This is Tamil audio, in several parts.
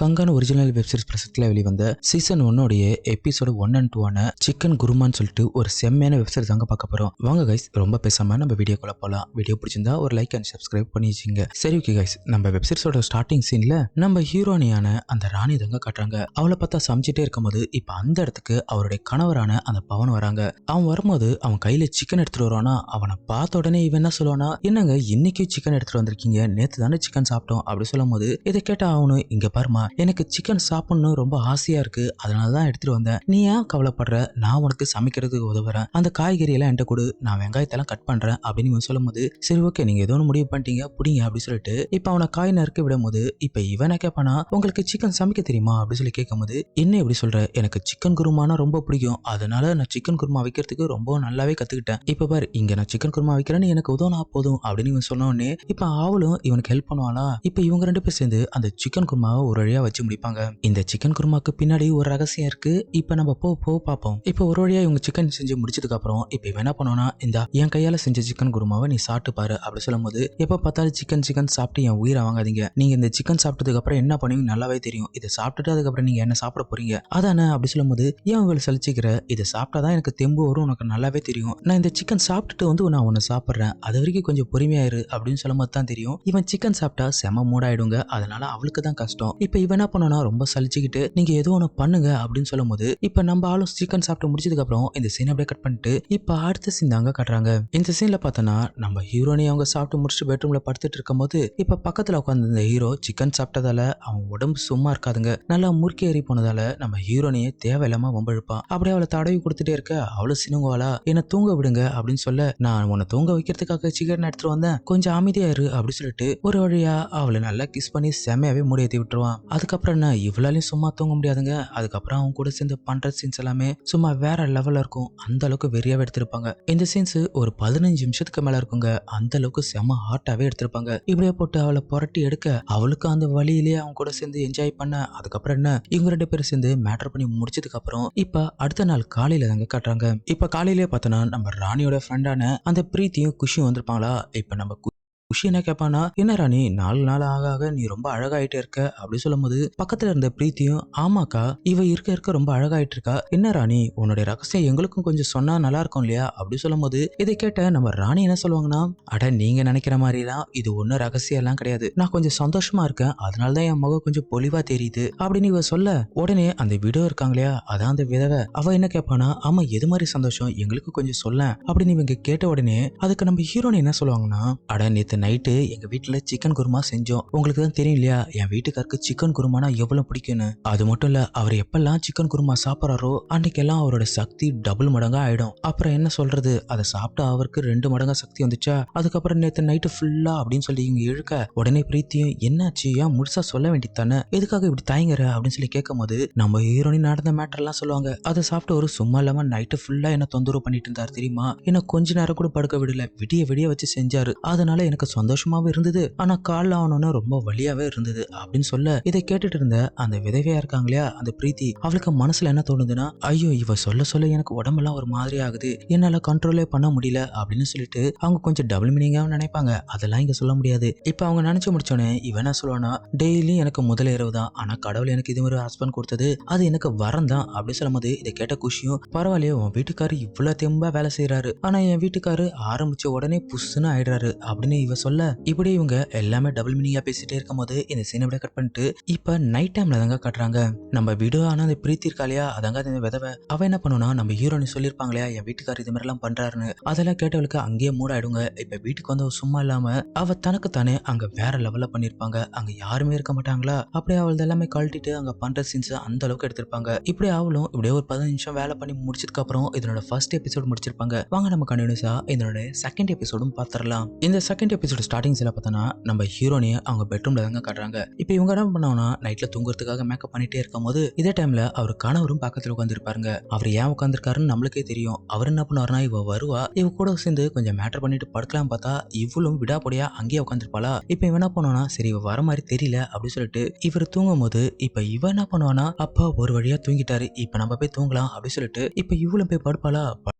கங்கான ஒரிஜினல் வெப்சீரிஸ் பிரசத்தில் வெளிவந்த சீசன் 1 எபிசோடு 1 and 2 சிக்கன் குருமான்னு சொல்லிட்டு ஒரு செம்மையான வெப்சீரிஸ் தாங்க பார்க்க போறோம். வாங்க கைஸ், ரொம்ப பேசாம நம்ம வீடியோக்குள்ள போலாம். வீடியோ பிடிச்சிருந்தா ஒரு லைக் அண்ட் சப்ஸ்கிரைப் பண்ணி வச்சுங்க. சரி ஓகே கைஸ், நம்ம வெப்சீரிஸோட ஸ்டார்டிங் சீன்ல நம்ம ஹீரோனியான அந்த ராணி தாங்க காட்டுறாங்க. அவளை பார்த்தா சமைச்சிட்டே இருக்கும்போது இப்ப அந்த இடத்துக்கு அவருடைய கணவரான அந்த பவன் வராங்க. அவன் வரும்போது அவன் கையில சிக்கன் எடுத்துட்டு வருவானா. அவனை பார்த்த உடனே இவன் என்ன சொல்லுவானா, என்னங்க இன்னைக்கு சிக்கன் எடுத்துட்டு வந்திருக்கீங்க, நேத்து தானே சிக்கன் சாப்பிட்டோம் அப்படி சொல்லும் போது இதை கேட்ட அவனு, இங்க பாருமா, எனக்கு சிக்கன் சாப்பிடணும் ரொம்ப ஆசையா இருக்கு, அதனாலதான் எடுத்துட்டு வந்தேன். நீ ஏன் கவலைப்படுற, நான் உனக்கு சமைக்கிறதுக்கு உதவுறேன், அந்த காய்கறி எல்லாம் என்கிட்ட கொடு, நான் வெங்காயத்தெல்லாம் கட் பண்றேன் அப்படின்னு சொல்லும் போது, சரி ஓகே நீங்க ஏதோ முடிவு பண்ணிட்டீங்க புடிங்க அப்படி சொல்லிட்டு இப்ப அவனை காய் நறுக்க விடும் போது இப்ப இவனை கேட்பானா, உங்களுக்கு சிக்கன் சமைக்க தெரியுமா அப்படி சொல்லி கேட்கும் போது, என்ன எப்படி சொல்ற, எனக்கு சிக்கன் குருமானா ரொம்ப பிடிக்கும், அதனால நான் சிக்கன் குருமா வைக்கிறதுக்கு ரொம்ப நல்லாவே கத்துக்கிட்டேன். இப்ப பாரு, இங்க நான் சிக்கன் குருமா வைக்கிறேன்னு எனக்கு உதவுனா போதும் அப்படின்னு இவன் சொன்ன உடனே இப்ப அவளும் இவனுக்கு ஹெல்ப் பண்ணுவாளா. இப்ப இவங்க ரெண்டு பேர் சேர்ந்து அந்த சிக்கன் குருமாவை ஒரு வழியா வச்சு முடிப்பாங்க. இந்த சிக்கன் குருமாக்கு பின்னாடி ஒரு ரகசியம் இருக்கு, இப்ப நம்ம போ பார்ப்போம். இப்ப ஒரு வழியா இவங்க சிக்கன் செஞ்சு முடிச்சதுக்கு அப்புறம் இப்ப இவன் என்ன பண்ணுவானா, இந்த என் கையால செஞ்ச சிக்கன் குருமாவை நீ சாப்பிட்டு பாரு அப்படி சொல்லும் போது, எப்ப பார்த்தாலும் சிக்கன் சாப்பிட்டு என் உயிரை வாங்காதீங்க, நீங்க இந்த சிக்கன் சாப்பிட்டதுக்கு அப்புறம் என்ன பண்ணுவீங்க நல்லாவே தெரியும், இதை சாப்பிட்டுட்டு அதுக்கப்புறம் நீங்க என்ன சாப்பிட போறீங்க அதானே அப்படி சொல்லும் போது, ஏன் உங்களை சலிச்சுக்கிற, இதை சாப்பிட்டாதான் எனக்கு தெம்பு வரும், உனக்கு நல்லாவே தெரியும், நான் இந்த சிக்கன் சாப்பிட்டுட்டு வந்து நான் உன்னை சாப்பிட்றேன், அது வரைக்கும் கொஞ்சம் பொறுமையாயிரு அப்படின்னு சொல்லும் போது தான் தெரியும் இவன் சிக்கன் சாப்பிட்டா செம மூடாயிடுங்க, அதனால அவளுக்கு தான் கஷ்டம். இப்ப இவன் என்ன பண்ணனா, ரொம்ப சலிச்சுக்கிட்டு நீங்க ஏதோ ஒண்ணு பண்ணுங்க அப்படின்னு சொல்லும் போது இப்ப நம்ம ஆளும் சிக்கன் சாப்பிட்டு முடிச்சதுக்கு அப்புறம் இந்த சீன் அப்படியே கட் பண்ணிட்டு இப்ப அடுத்த சீன் தாங்க காட்டுறாங்க. இந்த சீன்ல பார்த்தோன்னா நம்ம ஹீரோனி அவங்க சாப்பிட்டு முடிச்சுட்டு பெட்ரூம்ல படுத்துட்டு இருக்கும் போது இப்ப பக்கத்துல உட்காந்து இந்த ஹீரோ சிக்கன் சாப்பிட்டதால அவன் உடம்பு சும்மா இருக்காதுங்க, நல்லா முறுக்கி ஏறி போனதால நம்ம ஹீரோனியை தேவையில்லாம வம்பழுப்பான். அப்படியே அவளை தடவி கொடுத்துட்டே இருக்க அவளும் சினுங்குவாளா, என்ன தூங்க விடுங்க அப்படின்னு சொல்ல, நான் உன்னை தூங்க வைக்கிறதுக்காக சிக்கன் எடுத்துட்டு வந்தேன், கொஞ்சம் அமைதியா இரு அப்படி சொல்லிட்டு ஒரு வழியா அவளை நல்லா கிஸ் பண்ணி செமையாவே மூடி ஏத்தி விட்டுருவான். அதுக்கப்புறம் என்ன, இவளாலையும் சும்மா தூங்க முடியாதுங்க. அதுக்கப்புறம் அவங்க கூட சேர்ந்து பண்ற சீன்ஸ் எல்லாமே சும்மா வேற லெவல்ல இருக்கும், அந்த அளவுக்கு வெறியாவே எடுத்திருப்பாங்க. இந்த சீன்ஸ் ஒரு 15 நிமிஷத்துக்கு மேல இருக்குங்க, அந்த அளவுக்கு செம ஹாட்டாவே எடுத்திருப்பாங்க. இப்படியே போட்டு அவளை புரட்டி எடுக்க அவளுக்கு அந்த வழியிலேயே அவங்க கூட சேர்ந்து என்ஜாய் பண்ண, அதுக்கப்புறம் என்ன இவங்க ரெண்டு பேரும் சேர்ந்து மேட்டர் பண்ணி முடிச்சதுக்கு அப்புறம் இப்ப அடுத்த நாள் காலையில தாங்க காட்டுறாங்க. இப்ப காலையிலேயே பார்த்தோன்னா நம்ம ராணியோட ஃப்ரெண்டான அந்த பிரீத்தியும் குஷியும் வந்திருப்பாங்களா. இப்ப நம்ம குஷி என்ன கேட்பானா, என்ன ராணி 4 நாள் ஆக ஆக நீ ரொம்ப அழகாயிட்டே இருக்க அப்படி சொல்லும் போது பக்கத்துல இருந்த பிரீத்தியும், ஆமாக்கா இவ இருக்க ரொம்ப அழகாயிட்டு இருக்கா, என்ன ராணி உன்னுடைய ரகசியம் எங்களுக்கும் கொஞ்சம் சொன்னா நல்லா இருக்கும் இல்லையா அப்படி சொல்லும் போது இதை கேட்ட நம்ம ராணி என்ன சொல்லுவாங்கன்னா, அட நீங்க நினைக்கிற மாதிரிலாம் இது ஒன்னும் ரகசியம் எல்லாம் கிடையாது, நான் கொஞ்சம் சந்தோஷமா இருக்கேன், அதனாலதான் என் முகம் கொஞ்சம் பொலிவா தெரியுது அப்படின்னு இவ சொல்ல உடனே அந்த விடோ இருக்காங்க இல்லையா, அதான் அந்த விதவை, அவ என்ன கேட்பானா, ஆமா எது மாதிரி சந்தோஷம் எங்களுக்கு கொஞ்சம் சொல்ல அப்படின்னு இவங்க கேட்ட உடனே அதுக்கு நம்ம ஹீரோனி என்ன சொல்லுவாங்கன்னா, அட நேத்து நைட்டு எங்க வீட்டுல சிக்கன் குருமா செஞ்சோம், உங்களுக்கு தான் தெரியும் இல்லையா என் வீட்டுக்காருக்கு சிக்கன் குருமானா எவ்வளவு பிடிக்கும்னு, அது மட்டும் இல்ல அவர் எப்பெல்லாம் சிக்கன் குருமா சாப்பிட்றாரோ அன்னைக்கெல்லாம் அவரோட சக்தி டபுள் மடங்கா ஆயிடும், அப்புறம் என்ன சொல்றது அதை சாப்பிட்டா அவருக்கு 2 மடங்கா சக்தி வந்துச்சா, அதுக்கப்புறம் நேத்து நைட்டு ஃபுல்லா அப்படின்னு சொல்லி இவங்க இழுக்க உடனே பிரீத்தியும், என்னாச்சு ஏன் முழுசா சொல்ல வேண்டியது தானே, எதுக்காக இப்படி தயங்குற அப்படின்னு சொல்லி கேட்கும் போது நம்ம ஹீரோனி நடந்த மேட்டர் எல்லாம் சொல்லுவாங்க. அதை சாப்பிட்டு ஒரு சும்மா இல்லாம நைட்டு ஃபுல்லா என்ன தொந்தரவு பண்ணிட்டு இருந்தாரு தெரியுமா, என்ன கொஞ்ச நேரம் கூட படுக்க விடல, விடிய வச்சு செஞ்சாரு, அதனால எனக்கு சந்தோஷமாவே இருந்தது, ஆனா கால்ல ஆனோன்னு ரொம்ப வலியாவே இருந்தது அப்படின்னு சொல்ல இதை கேட்டுட்டு இருந்த அந்த விதவையா இருக்காங்க இல்லையா அந்த பிரீத்தி, அவளுக்கு மனசுல என்ன தோணுதுன்னா, ஐயோ இவ சொல்ல எனக்கு உடம்பெல்லாம் ஒரு மாதிரி ஆகுது, என்னால கண்ட்ரோலே பண்ண முடியல அப்படின்னு சொல்லிட்டு அவங்க கொஞ்சம் டபுள் மீனிங்காவும் நினைப்பாங்க, அதெல்லாம் இங்க சொல்ல முடியாது. இப்ப அவங்க நினைச்சு முடிச்சோன்னே இவன் என்ன சொல்லுவானா, டெய்லி எனக்கு முதல் இரவு தான், ஆனா கடவுள் எனக்கு இது மாதிரி ஹஸ்பண்ட் கொடுத்தது அது எனக்கு வரம் தான் அப்படி சொல்லும் போது இதை கேட்ட குஷியும், பரவாயில்லையே உன் வீட்டுக்காரு இவ்வளவு தெம்பா வேலை செய்யறாரு, ஆனா என் வீட்டுக்காரு ஆரம்பிச்ச உடனே புஷ்ன்னு ஆயிடுறாரு அப்படின்னு இவ சொல்ல, இப்படி இவங்க எல்லாமே டபுள் மீனிங்கா பேசிட்டே இருக்கும் போது இந்த சீனை அப்படியே கட் பண்ணிட்டு இப்ப நைட் டைம்ல தாங்க காட்டுறாங்க. நம்ம வீடியோ ஆனா அந்த பிரீத்தி இருக்காளியா அதாங்க அந்த விதவை, அவ என்ன பண்ணுனா நம்ம ஹீரோனி சொல்லிருப்பாங்களா என் வீட்டுக்காரர் இது மாதிரி எல்லாம் பண்றாருன்னு, அதெல்லாம் கேட்டவளுக்கு அங்கேயே மூடாயிடுங்க. இப்ப வீட்டுக்கு வந்து சும்மா இல்லாம அவ தனக்கு தானே அங்க வேற லெவல்ல பண்ணிருப்பாங்க, அங்க யாருமே இருக்க மாட்டாங்களா, அப்படியே அவள் எல்லாமே கழட்டிட்டு அங்க பண்ற சீன்ஸ் அந்த அளவுக்கு எடுத்திருப்பாங்க. இப்படி அவளும் இப்படியே ஒரு 15 நிமிஷம் வேலை பண்ணி முடிச்சதுக்கு அப்புறம் இதனோட ஃபர்ஸ்ட் எபிசோட் முடிச்சிருப்பாங்க. வாங்க நம்ம கண்டினியூஸா இதனோட செகண்ட் எபிசோடும் பாத்திரலாம். இந்த செகண்ட் எபிசோட் ஸ்டார்டிங் சில பார்த்தோன்னா நம்ம ஹீரோனியை அவங்க பெட்ரூம்ல தாங்க காட்டுறாங்க. இப்போ இவங்க என்ன பண்ணோம்னா நைட்ல தூங்குறதுக்காக மேக்கப் பண்ணிட்டே இருக்கும் போது இதே டைம்ல அவர் கணவரும் பக்கத்துல உட்காந்துருப்பாருங்க. அவர் ஏன் உட்காந்துருக்காருன்னு நம்மளுக்கே தெரியும். அவர் என்ன பண்ணுவாருன்னா, இவ வருவா, இவ கூட சேர்ந்து கொஞ்சம் மேட்டர் பண்ணிட்டு படுக்கலாம் பார்த்தா இவளும் விடாப்படியா அங்கேயே உட்காந்துருப்பாளா. இப்ப இவன் என்ன பண்ணுவானா, சரி இவ வர மாதிரி தெரியல அப்படின்னு சொல்லிட்டு இவர் தூங்கும் போது இப்ப இவ என்ன பண்ணுவானா, அப்பா ஒரு வழியா தூங்கிட்டாரு, இப்ப நம்ம போய் தூங்கலாம் அப்படின்னு சொல்லிட்டு இப்ப இவளும் போய் படுப்பாளா.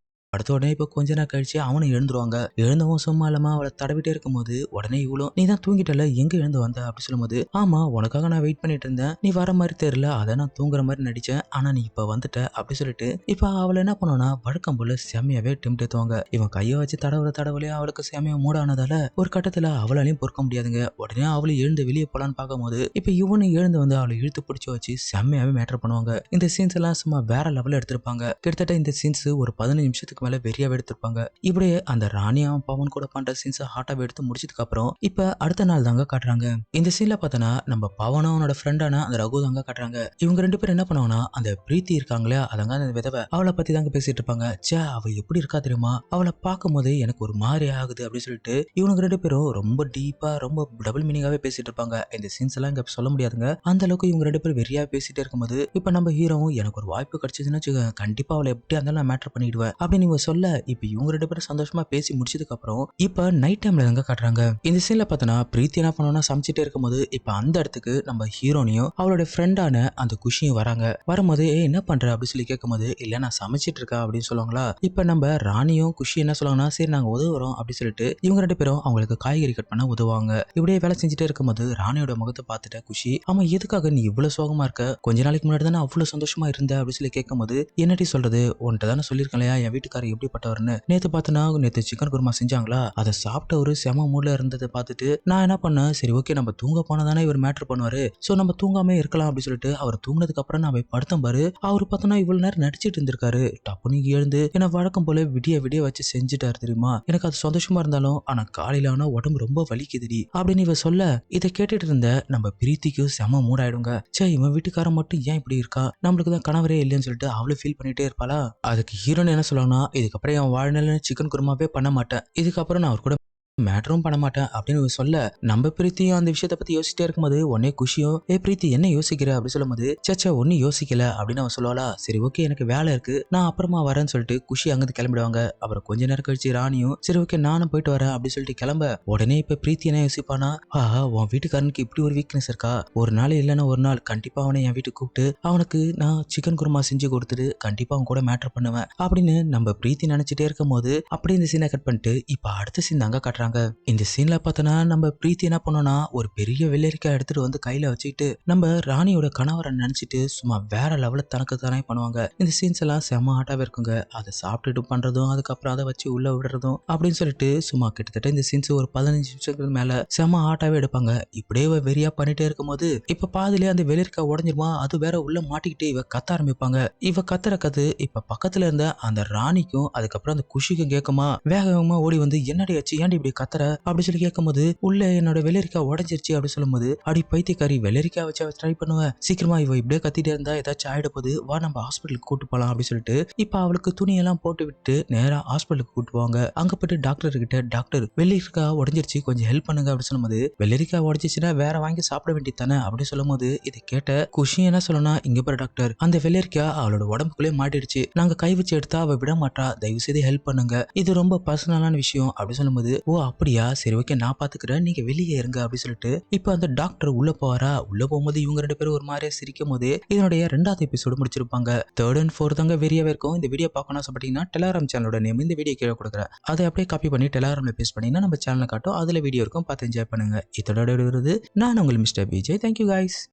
அடுத்த உடனே இப்போ கொஞ்ச நேரம் கழிச்சு அவனும் எழுந்துருவாங்க. எழுந்தவன் சும்மா இல்லாம அவளை தடவிட்டே இருக்கும்போது உடனே இவளும் நீ தான் தூங்கிட்டல எங்க எழுந்து வந்த அப்படி சொல்லும்போது ஆமா உனக்காக நான் வெயிட் பண்ணிட்டு இருந்தேன், நீ வர மாதிரி தெரியல அதான் நான் தூங்குற மாதிரி நடிச்சேன், ஆனா நீ இப்ப வந்துட்ட அப்படி சொல்லிட்டு இப்ப அவளை என்ன பண்ணுவா வழக்கம் போல செம்மையாவே டெம்ட் ஏத்துவாங்க. இவன் கையை வச்சு தடவலையே அவளுக்கு செம்மையா மூடானதால ஒரு கட்டத்துல அவளாலையும் பொறுக்க முடியாதுங்க. உடனே அவளை எழுந்து வெளியே போலான்னு பார்க்கும்போது இப்ப இவனு எழுந்து வந்து அவளை இழுத்து பிடிச்சி வச்சு செம்மையாவே மேட்டர் பண்ணுவாங்க. இந்த சீன்ஸ் எல்லாம் சும்மா வேற லெவல்ல எடுத்திருப்பாங்க. கிட்டத்தட்ட இந்த சீன்ஸ் ஒரு 15 நிமிஷத்துக்கு மேல வெறியாவே எடுத்திருப்பாங்க. இப்படியே அந்த ராணியாவும் பவன் கூட பண்ற சீன்ஸ் ஹாட்டாவே எடுத்து முடிச்சதுக்கு அப்புறம் இப்ப அடுத்த நாள் தாங்க காட்டுறாங்க. இந்த சீன்ல பார்த்தனா நம்ம பவனும் அவனோட ஃப்ரெண்டான அந்த ரகு தாங்க காட்டுறாங்க. இவங்க 2 பேரும் என்ன பண்ணுவாங்கன்னா அந்த பிரீத்தி இருக்காங்களே அதங்க அந்த விதவை அவளை பத்தி தாங்க பேசிட்டு இருப்பாங்க. சே அவ எப்படி இருக்கா தெரியுமா, அவளை பார்க்கும் போது எனக்கு ஒரு மாதிரி ஆகுது அப்படின்னு சொல்லிட்டு இவங்க 2 பேரும் ரொம்ப டீப்பா ரொம்ப டபுள் மீனிங்காவே பேசிட்டு இருப்பாங்க. இந்த சீன்ஸ் எல்லாம் இங்க சொல்ல முடியாதுங்க. அந்த அளவுக்கு இவங்க 2 பேரும் வெறியா பேசிட்டே இருக்கும்போது இப்ப நம்ம ஹீரோவும் எனக்கு ஒரு வாய்ப்பு கிடைச்சதுன்னு கண்டிப்பா அவளை எப்படியா இருந்தாலும் நான் மேட்டர் பண்ணிடுவேன் அப்படின்னு இவங்க சொல்ல இப்ப இவங்க 2 பேரும் சந்தோஷமா பேசி முடிச்சதுக்கு அப்புறம் இப்ப நைட் டைம்ல தாங்க காட்டுறாங்க. இந்த சீன்ல பார்த்தனா பிரீத்தி என்ன பண்ணுவோம்னா சமைச்சிட்டே இருக்கும்போது இப்ப அந்த இடத்துக்கு நம்ம ஹீரோனையும் அவளோட ஃப்ரெண்டான அந்த குஷியும் வராங்க. வரும்போது என்ன பண்ற அப்படின்னு சொல்லி கேட்கும்போது இல்ல நான் சமைச்சிட்டு இருக்கேன் அப்படின்னு சொல்லுவாங்களா. இப்ப நம்ம ராணியும் குஷி என்ன சொல்லுவாங்கன்னா சரி நாங்க உதவுறோம் அப்படின்னு சொல்லிட்டு இவங்க 2 பேரும் அவங்களுக்கு காய்கறி கட் பண்ண உதவுவாங்க. இப்படியே வேலை செஞ்சுட்டே இருக்கும்போது ராணியோட முகத்தை பார்த்துட்ட குஷி ஆமா எதுக்காக நீ இவ்வளவு சோகமா இருக்க, கொஞ்ச நாளைக்கு முன்னாடி தானே அவ்வளவு சந்தோஷமா இருந்த அப்படின்னு சொல்லி கேட்கும்போது என்னடி சொல்றது, உன்கிட்ட தானே சொல்லியிருக்கேன் இல்லையா என் வீட்டுக்காரர் எப்படிப்பட்டவர்னு. நேத்து பார்த்தனா நேத்து சிக்கன் குருமா செஞ்சாங்களா அதை சாப்பிட்ட ஒரு செம மூட்ல இருந்ததை பார்த்துட்டு நான் என்ன பண்ணேன் சரி ஓகே நம்ம தூங்க போனதானே இவர் மேட்டர் பண்ணுவாரு, சோ நம்ம தூங்காமே இருக்கலாம் அப்படின்னு சொல்லிட்டு அவர் தூங்கினதுக்கு அப்புறம் நான் போய் படுத்தேன் பாரு, அவர் பார்த்தோன்னா இவ்வளவு நேரம் நடிச்சிட்டு இருந்திருக்காரு, டப்புனு எழுந்து என்ன வழக்கம் போல விடிய விடிய வச்சு செஞ்சுட்டாரு தெரியுமா, எனக்கு அது சந்தோஷமா இருந்தாலும் ஆனா காலையில ஆனா உடம்பு ரொம்ப வலிக்குதுடி அப்படின்னு இவ சொல்ல இதை கேட்டுட்டு இருந்த நம்ம பிரீத்திக்கு செம மூடாயிடுங்க. சே இவன் வீட்டுக்காரன் மட்டும் ஏன் இப்படி இருக்கா, நம்மளுக்கு தான் கணவரே இல்லைன்னு சொல்லிட்டு அவளை ஃபீல் பண்ணிட்டே இருப்பாளா. அதுக்கு ஹீரோன் என்ன சொல்லுவாங்கன்னா இதுக்கப்புறம் என் வாழ்நாள் சிக்கன் குருமாவே பண்ண மாட்டேன், இதுக்கப்புறம் நான் அவர் கூட மேட்டரும் பண்ண மாட்டேன் அப்படின்னு சொல்ல நம்ம பிரீத்தியும் அந்த விஷயத்த பத்தி யோசிச்சுட்டே இருக்கும்போது உடனே குஷியும் ஏ பிரீத்தி என்ன யோசிக்கிற அப்படின்னு சொல்லும்போது சேச்சா ஒன்னும் யோசிக்கல அப்படின்னு அவன் சொல்லுவாளா. சரி ஓகே எனக்கு வேலை இருக்கு நான் அப்புறமா வரேன்னு சொல்லிட்டு குஷி அங்கிருந்து கிளம்பிடுவாங்க. அப்புறம் கொஞ்ச நேரம் கழிச்சு ராணியும் சரி ஓகே நானும் போயிட்டு வரேன் அப்படின்னு சொல்லிட்டு கிளம்ப உடனே இப்ப பிரீத்தி என்ன யோசிப்பானா உன் வீட்டுக்காரனுக்கு இப்படி ஒரு வீக்னஸ் இருக்கா, ஒரு நாள் இல்லைன்னா ஒரு நாள் கண்டிப்பா அவனை என் வீட்டுக்கு கூப்பிட்டு அவனுக்கு நான் சிக்கன் குருமா செஞ்சு கொடுத்துட்டு கண்டிப்பா அவன் கூட மேட்டர் பண்ணுவேன் அப்படின்னு நம்ம பிரீத்தி நினைச்சிட்டே இருக்கும் போது அப்படி இந்த சீனை கட் பண்ணிட்டு இப்ப அடுத்த சீன் தாங்க காட்டுறாங்க. இந்த சீன்ல பார்த்தனா நம்ம பிரீத்தி என்ன பண்ணோம்னா ஒரு பெரிய வெள்ளரிக்காய் எடுத்துட்டு வந்து கையில வச்சுக்கிட்டு நம்ம ராணியோட கணவரை நினைச்சிட்டு சும்மா வேற லெவல தனக்கு தானே பண்ணுவாங்க. இந்த சீன்ஸ் எல்லாம் செம ஆட்டாவே இருக்குங்க. அதை சாப்பிட்டுட்டு பண்றதும் அதுக்கப்புறம் அதை வச்சு உள்ள விடுறதும் அப்படின்னு சொல்லிட்டு சும்மா கிட்டத்தட்ட இந்த சீன்ஸ் ஒரு 15 நிமிஷத்துக்கு மேல செம ஆட்டாவே எடுப்பாங்க. இப்படியே வெறியா பண்ணிட்டே இருக்கும்போது இப்ப பாதிலே அந்த வெள்ளரிக்காய் உடஞ்சிருமா அது வேற உள்ள மாட்டிக்கிட்டு இவ கத்த ஆரம்பிப்பாங்க. இவ கத்துற கத்து இப்ப பக்கத்துல இருந்த அந்த ராணிக்கும் அதுக்கப்புறம் அந்த குஷிக்கும் கேட்குமா வேக வேகமா ஓடி வந்து என்னடி ஆச்சு ஏன்டி இப்படி கத்துற அப்படி சொல்லி கேட்கும்போது உள்ள என்னோட வெள்ளரிக்காய் உடஞ்சிருச்சு அப்படி சொல்லும்போது அடி பைத்தியக்காரி வெள்ளரிக்காய் வச்சு ட்ரை பண்ணுவேன் சீக்கிரமா இவ இப்படியே கத்திட்டே இருந்தா ஏதாச்சும் ஆயிட போது வா நம்ம ஹாஸ்பிட்டலுக்கு கூட்டு போலாம் அப்படின்னு சொல்லிட்டு இப்ப அவளுக்கு துணியெல்லாம் போட்டு விட்டு நேரா ஹாஸ்பிட்டலுக்கு கூட்டு போவாங்க. அங்க போயிட்டு டாக்டர் கிட்ட டாக்டர் வெள்ளரிக்காய் உடஞ்சிருச்சு கொஞ்சம் ஹெல்ப் பண்ணுங்க அப்படின்னு சொல்லும்போது வெள்ளரிக்காய் உடஞ்சிச்சுன்னா வேற வாங்கி சாப்பிட வேண்டியது தானே அப்படின்னு சொல்லும்போது இதை கேட்ட குஷி என்ன சொல்லணும் இங்க பாரு டாக்டர் அந்த வெள்ளரிக்காய் அவளோட உடம்புக்குள்ளே மாட்டிடுச்சு, நாங்க கை வச்சு எடுத்தா அவ விட மாட்டா, தயவு செய்து ஹெல்ப் பண்ணுங்க, இது ரொம்ப பர்சனலான விஷயம் அப்படின்னு சொல்லும்போது ஓ அப்படியா சரி ஓகே நான் பாத்துக்கிறேன் நீங்க வெளியே இருங்க அப்படின்னு சொல்லிட்டு இப்ப அந்த டாக்டர் உள்ள போவாரா. உள்ள போகும்போது இவங்க 2 பேரும் ஒரு மாதிரியா சிரிக்கும் போது இதனுடைய 2வது எபிசோடு முடிச்சிருப்பாங்க. 3rd and 4th அங்க வெறியாவே இருக்கும். இந்த வீடியோ பார்க்கணும் ஆசைப்பட்டீங்கன்னா டெலாகிராம் சேனலோட நேம் இந்த வீடியோ கீழே கொடுக்குறேன், அதை அப்படியே காப்பி பண்ணி டெலாகிராம்ல பேஸ்ட் பண்ணீங்கன்னா நம்ம சேனலை காட்டும், அதுல வீடியோ இருக்கும் பார்த்து என்ஜாய் பண்ணுங்க. இதோட வருது நான் உங்கள் மிஸ்டர் விஜய். Thank you guys.